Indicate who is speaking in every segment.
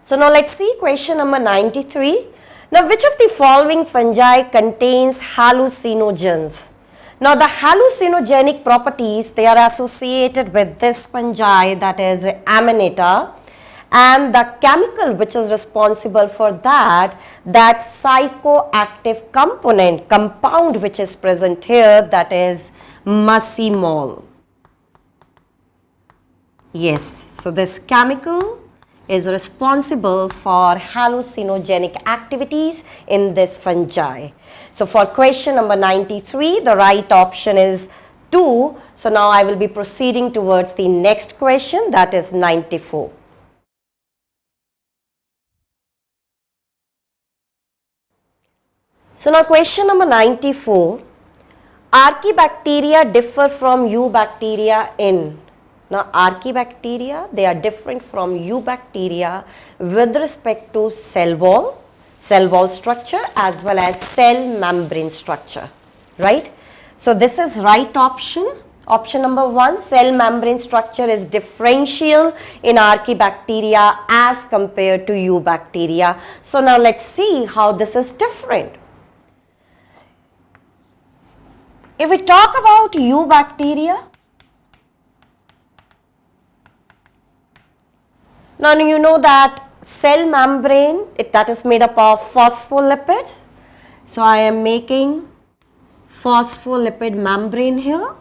Speaker 1: So now let's see question number 93. Now which of the following fungi contains hallucinogens? Now the hallucinogenic properties, they are associated with this fungi, that is Amanita, and the chemical which is responsible for that psychoactive compound which is present here, that is muscimol. Yes, so this chemical is responsible for hallucinogenic activities in this fungi. So for question number 93, the right option is 2. So now I will be proceeding towards the next question, that is 94. So now question number 94, Archaebacteria differ from eubacteria in. Now Archaebacteria, they are different from eubacteria with respect to cell wall structure as well as cell membrane structure, right? So this is right option. Option number 1, cell membrane structure is differential in Archaebacteria as compared to eubacteria. So now let's see how this is different. If we talk about eubacteria, now you know that cell membrane, that is made up of phospholipids. So I am making phospholipid membrane here.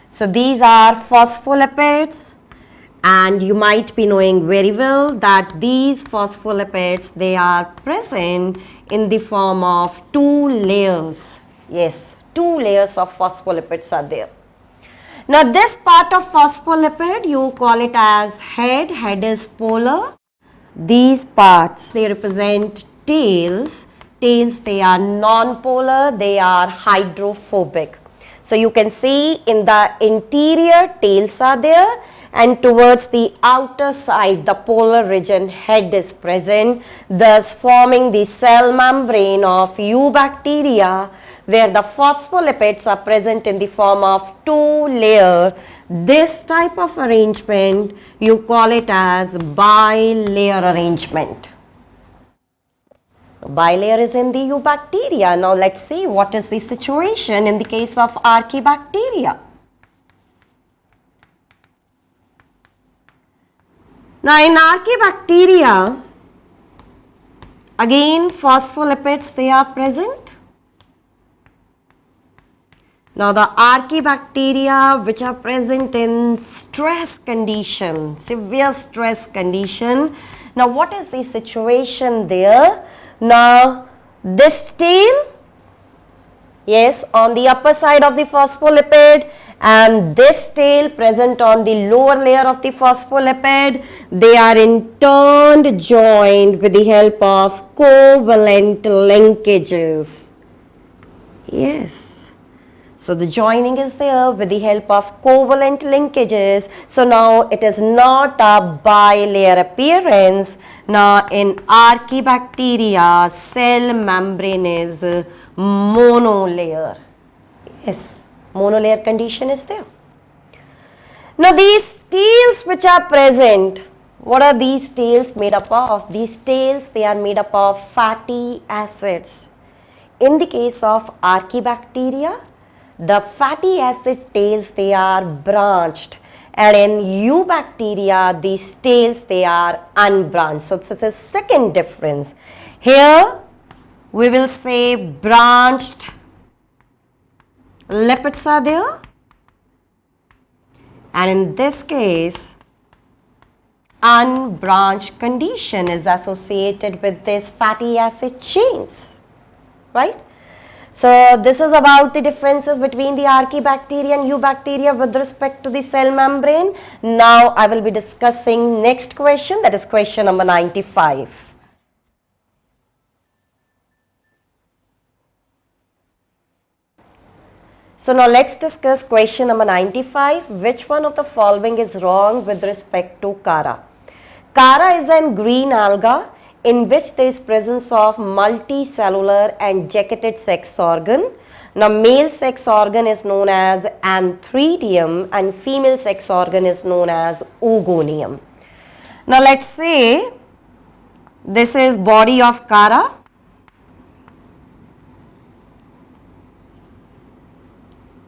Speaker 1: So these are phospholipids, and you might be knowing very well that these phospholipids, they are present in the form of 2 layers. Yes, 2 layers of phospholipids are there. Now this part of phospholipid, you call it as head is polar. These parts, they represent tails. Tails, they are non-polar, they are hydrophobic. So you can see in the interior, tails are there, and towards the outer side, the polar region, head is present, thus forming the cell membrane of eubacteria, where the phospholipids are present in the form of 2 layer. This type of arrangement, you call it as bilayer arrangement. Bilayer is in the eubacteria. Now let's see what is the situation in the case of Archaebacteria. Now in Archaebacteria, again phospholipids, they are present. Now the Archaebacteria which are present in stress condition, severe stress condition. Now what is the situation there? Now this tail, yes, on the upper side of the phospholipid, and this tail present on the lower layer of the phospholipid, they are in turn joined with the help of covalent linkages. Yes. So the joining is there with the help of covalent linkages. So now it is not a bilayer appearance. Now in Archaebacteria, cell membrane is monolayer. Yes, monolayer condition is there. Now these tails which are present, what are these tails made up of? These tails, they are made up of fatty acids. In the case of Archaebacteria, the fatty acid tails, they are branched, and in eubacteria, these tails, they are unbranched. So it's a second difference. Here we will say branched lipids are there, and in this case unbranched condition is associated with this fatty acid chains, right? So this is about the differences between the Archaebacteria and eubacteria with respect to the cell membrane. Now I will be discussing next question, that is question number 95. So now let's discuss question number 95. Which one of the following is wrong with respect to Chara? Chara is an green alga in which there is presence of multicellular and jacketed sex organ. Now male sex organ is known as antheridium and female sex organ is known as oogonium. Now let's say this is body of Kara.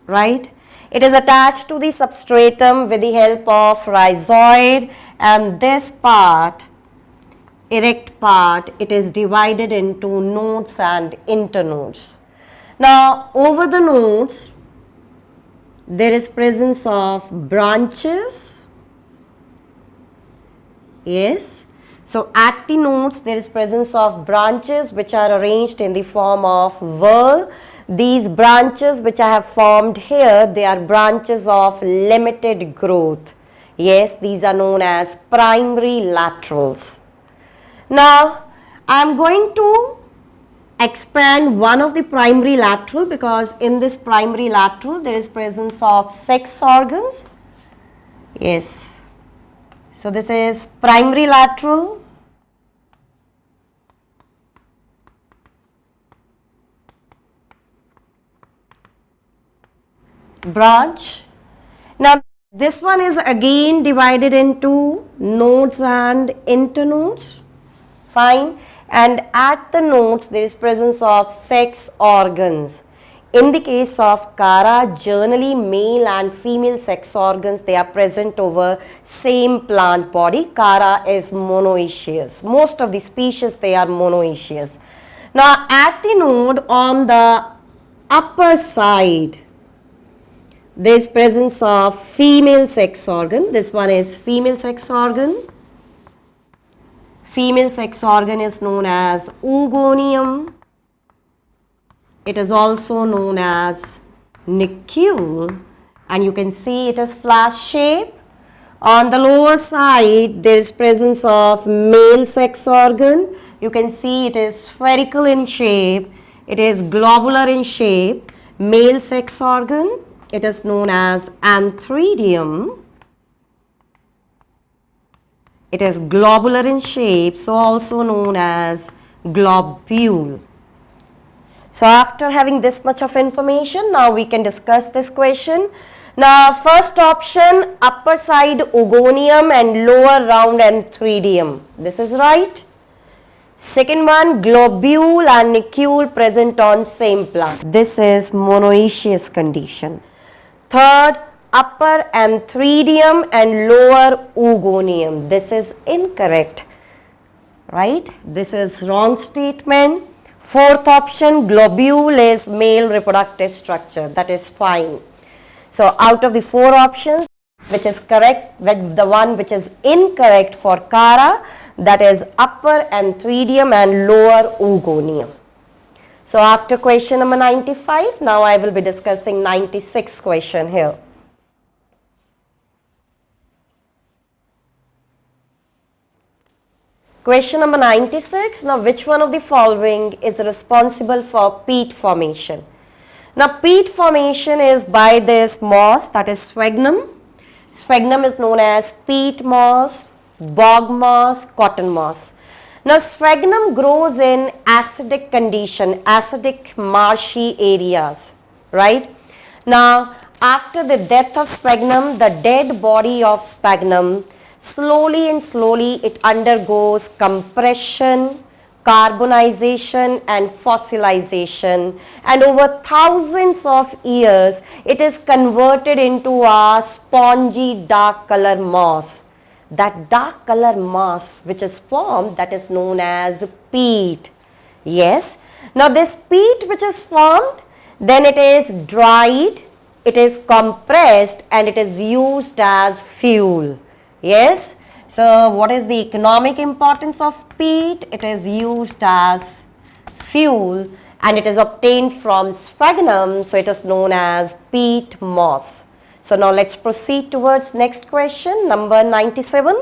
Speaker 1: Right? It is attached to the substratum with the help of rhizoid, and this part, erect part, it is divided into nodes and internodes. Now over the nodes there is presence of branches. Yes. So at the nodes there is presence of branches which are arranged in the form of whorl. These branches which I have formed here, they are branches of limited growth. Yes, these are known as primary laterals. Now I am going to expand one of the primary lateral, because in this primary lateral there is presence of sex organs. Yes. So this is primary lateral. Branch. Now this one is again divided into nodes and internodes. Fine. And at the nodes there is presence of sex organs. In the case of Kara, generally male and female sex organs, they are present over same plant body. Kara is monoecious. Most of the species, they are monoecious. Now at the node on the upper side, there is presence of female sex organ. This one is female sex organ. Female sex organ is known as oogonium. It is also known as nucleus, and you can see it is flash shape. On the lower side there is presence of male sex organ. You can see it is spherical in shape. It is globular in shape. Male sex organ. It is known as antheridium. It is globular in shape, so also known as globule. So after having this much of information, now we can discuss this question. Now first option, upper side oogonium and lower round antheridium. This is right. Second one, globule and nucleus present on same plant. This is monoecious condition. Third, upper antheridium and lower oogonium. This is incorrect. Right? This is wrong statement. Fourth option, globule is male reproductive structure. That is fine. So out of the four options, which is correct, with the one which is incorrect for Kara, that is upper antheridium and lower oogonium. So after question number 95, now I will be discussing 96 question here. Question number 96. Now which one of the following is responsible for peat formation? Now peat formation is by this moss, that is sphagnum. Sphagnum is known as peat moss, bog moss, cotton moss. Now sphagnum grows in acidic condition, acidic marshy areas, right? Now after the death of sphagnum, the dead body of sphagnum, slowly and slowly it undergoes compression, carbonization and fossilization, and over thousands of years it is converted into a spongy dark color moss. That dark color moss which is formed, that is known as peat. Yes. Now this peat which is formed, then it is dried, it is compressed and it is used as fuel. Yes. So what is the economic importance of peat? It is used as fuel and it is obtained from sphagnum, so it is known as peat moss. So now let's proceed towards next question, number 97.